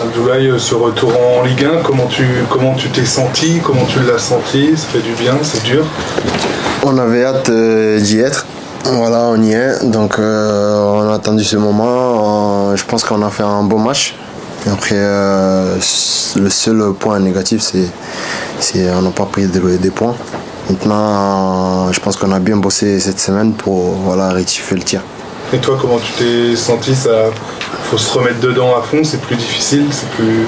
Abdoulaye, ce retour en Ligue 1, comment tu t'es senti, comment tu l'as senti? Ça fait du bien, c'est dur? On avait hâte d'y être. Voilà, on y est. Donc on a attendu ce moment. Je pense qu'on a fait un bon match. Et après, le seul point négatif, c'est on n'a pas pris des points. Maintenant, je pense qu'on a bien bossé cette semaine pour rectifier le tir. Et toi, comment tu t'es senti? Ça, faut se remettre dedans à fond, c'est plus difficile, c'est plus...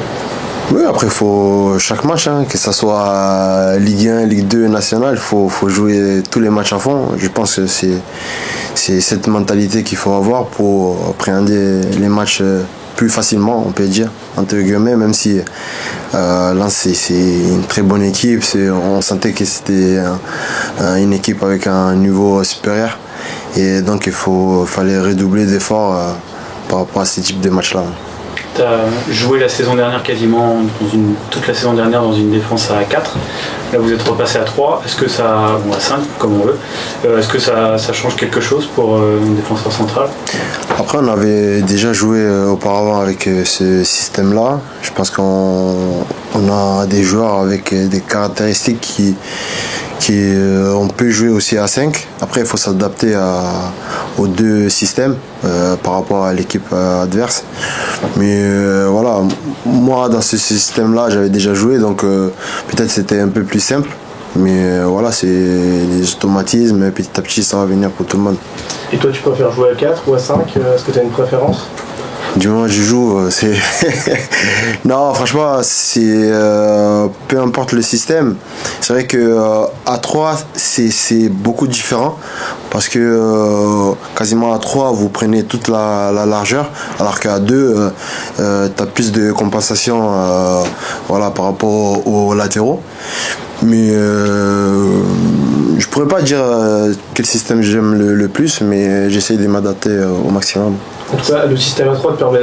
Oui, après, il faut chaque match, que ce soit Ligue 1, Ligue 2, Nationale, il faut jouer tous les matchs à fond. Je pense que c'est cette mentalité qu'il faut avoir pour appréhender les matchs plus facilement, on peut dire, entre guillemets, même si Lens c'est une très bonne équipe. On sentait que c'était une équipe avec un niveau supérieur. Et donc il fallait redoubler d'efforts par rapport à ce type de matchs-là. Tu as joué la saison dernière quasiment toute la saison dernière dans une défense à 4. Là vous êtes repassé à 3. Est-ce que ça, à 5 comme on veut, est-ce que ça change quelque chose pour une défenseur centrale? Après on avait déjà joué auparavant avec ce système-là. Je pense qu'on a des joueurs avec des caractéristiques qui on peut jouer aussi à 5. Après il faut s'adapter aux deux systèmes par rapport à l'équipe adverse. Mais voilà, moi dans ce système-là j'avais déjà joué, donc peut-être c'était un peu plus simple. Mais voilà, c'est des automatismes, petit à petit ça va venir pour tout le monde. Et toi tu préfères jouer à 4 ou à 5? Est-ce que tu as une préférence? Du moment que je joue, c'est... Non, franchement, c'est peu importe le système. C'est vrai que à 3, c'est beaucoup différent. Parce que quasiment à 3, vous prenez toute la largeur. Alors qu'à 2, tu as plus de compensation par rapport aux latéraux. Mais je pourrais pas dire quel système j'aime le plus, mais j'essaye de m'adapter au maximum. En tout cas, le système A3 te permet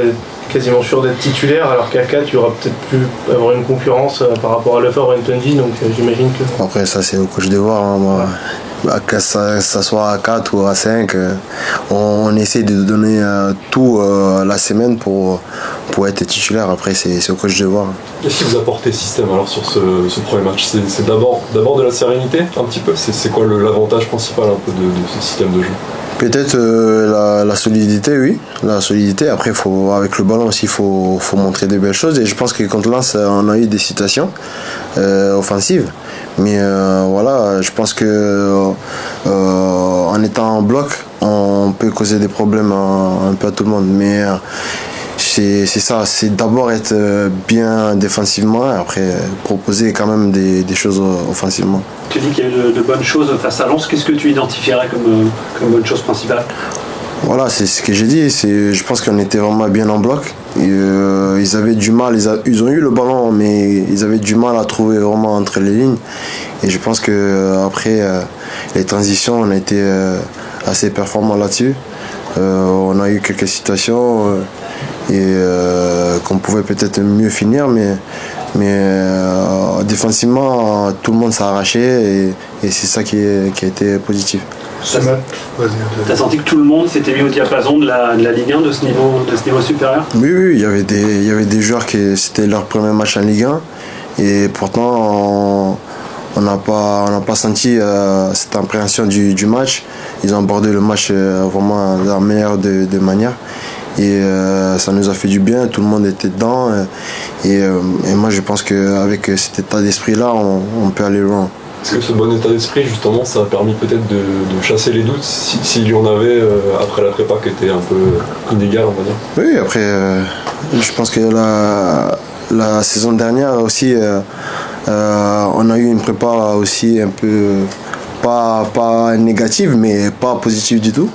quasiment sûr d'être titulaire, alors qu'à 4, tu auras peut-être pu avoir une concurrence par rapport à Lefebvre ou Antoine, donc j'imagine que... Après, ça, c'est au coach de voir. Moi. Que ça soit à 4 ou à 5, on essaie de donner tout la semaine pour être titulaire. Après, c'est au coach de voir. Qu'est-ce qui vous apporte ce système alors sur ce premier match? C'est d'abord de la sérénité, un petit peu. C'est quoi l'avantage principal un peu de ce système de jeu? Peut-être la solidité, oui. La solidité. Après, avec le ballon aussi, il faut montrer des belles choses. Et je pense que contre Lens, on a eu des situations offensives. Mais voilà, je pense que en étant en bloc, on peut causer des problèmes un peu à tout le monde. Mais c'est ça, c'est d'abord être bien défensivement et après proposer quand même des choses offensivement. Tu dis qu'il y a eu de bonnes choses face à Lens. Qu'est-ce que tu identifierais comme bonne chose principale? Voilà, c'est ce que j'ai dit. Je pense qu'on était vraiment bien en bloc. Ils avaient du mal, ils ont eu le ballon, mais ils avaient du mal à trouver vraiment entre les lignes. Et je pense qu'après les transitions, on a été assez performants là-dessus. On a eu quelques situations qu'on pouvait peut-être mieux finir, mais défensivement, tout le monde s'est arraché et c'est ça qui a été positif. T'as senti que tout le monde s'était mis au diapason de la Ligue 1 de ce niveau supérieur? Oui, il y avait des joueurs qui c'était leur premier match en Ligue 1 et pourtant on n'a pas senti cette appréhension du match. Ils ont abordé le match vraiment de la meilleure des manières et ça nous a fait du bien, tout le monde était dedans et moi je pense qu'avec cet état d'esprit là on peut aller loin. Est-ce que ce bon état d'esprit, justement, ça a permis peut-être de chasser les doutes, s'il y en avait après la prépa qui était un peu inégale, on va dire? Oui, après, je pense que la saison dernière aussi, on a eu une prépa aussi un peu, pas négative, mais pas positive du tout.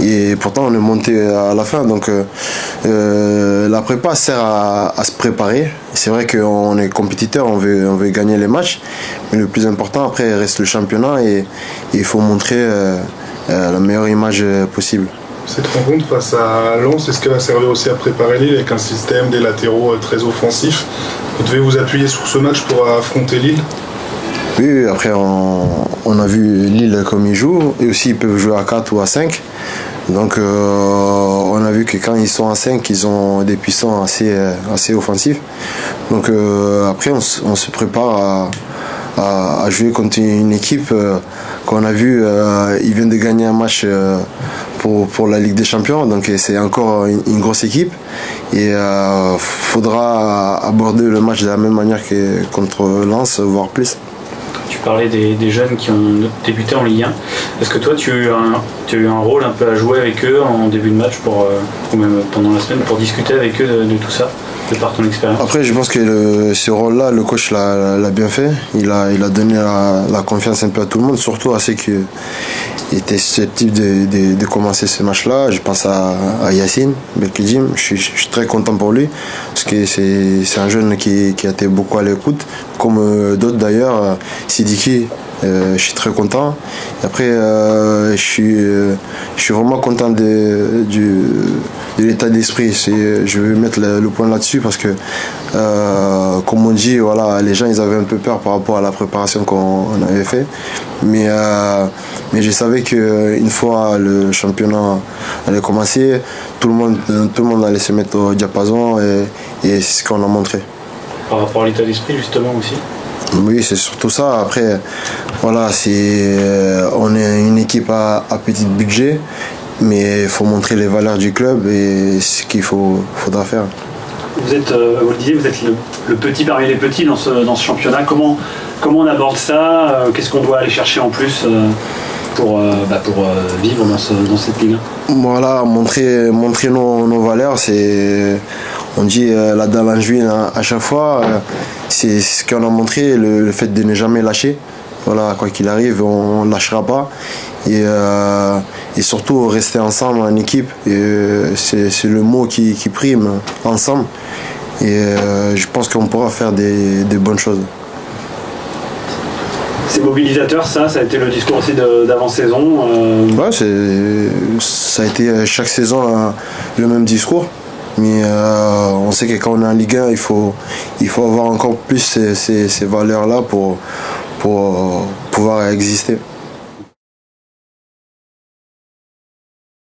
Et pourtant, on est monté à la fin. Donc, la prépa sert à se préparer. C'est vrai qu'on est compétiteur, on veut gagner les matchs. Mais le plus important, après, reste le championnat. Et il faut montrer la meilleure image possible. Cette rencontre face à Lens, est-ce qu'elle a servi aussi à préparer Lille avec un système des latéraux très offensifs? Vous devez vous appuyer sur ce match pour affronter Lille? Oui, après, on a vu Lille comme ils jouent. Et aussi, ils peuvent jouer à 4 ou à 5. Donc on a vu que quand ils sont à 5, ils ont des puissants assez offensifs. Donc après, on se prépare à jouer contre une équipe qu'on a vu, ils viennent de gagner un match pour la Ligue des Champions, donc c'est encore une grosse équipe et faudra aborder le match de la même manière que contre Lens, voire plus. Tu parlais des jeunes qui ont débuté en Ligue 1. Est-ce que toi tu as eu un rôle un peu à jouer avec eux en début de match ou même pendant la semaine pour discuter avec eux de tout ça, de par ton expérience? Après, je pense que ce rôle-là, le coach l'a bien fait. Il a donné la confiance un peu à tout le monde, surtout à ceux qui étaient susceptibles de commencer ce match-là. Je pense à Yacine Belkidim. Je suis très content pour lui parce que c'est un jeune qui a été beaucoup à l'écoute, comme d'autres d'ailleurs. Sidiki, je suis très content. Et après, je suis vraiment content de l'état d'esprit. Je vais mettre le point là-dessus parce que, comme on dit, voilà, les gens ils avaient un peu peur par rapport à la préparation qu'on avait fait. Mais je savais qu'une fois le championnat allait commencer, tout le monde allait se mettre au diapason et c'est ce qu'on a montré. Par rapport à l'état d'esprit justement aussi? Oui, c'est surtout ça. Après, voilà, on est une équipe à petit budget, mais il faut montrer les valeurs du club et ce qu'il faudra faire. Vous le disiez, vous êtes le petit parmi les petits dans ce championnat. Comment on aborde ça? Qu'est-ce qu'on doit aller chercher en plus pour vivre dans cette ligue? Voilà, montrer nos valeurs, on dit la dalle en juin à chaque fois, c'est ce qu'on a montré, le fait de ne jamais lâcher. Voilà, quoi qu'il arrive, on ne lâchera pas. Et surtout rester ensemble en équipe. C'est le mot qui prime, ensemble. Et je pense qu'on pourra faire des bonnes choses. C'est mobilisateur, ça a été le discours aussi d'avant-saison. Ouais, ça a été chaque saison le même discours. Mais on sait que quand on est en Ligue 1, il faut avoir encore plus ces valeurs-là pour pouvoir exister.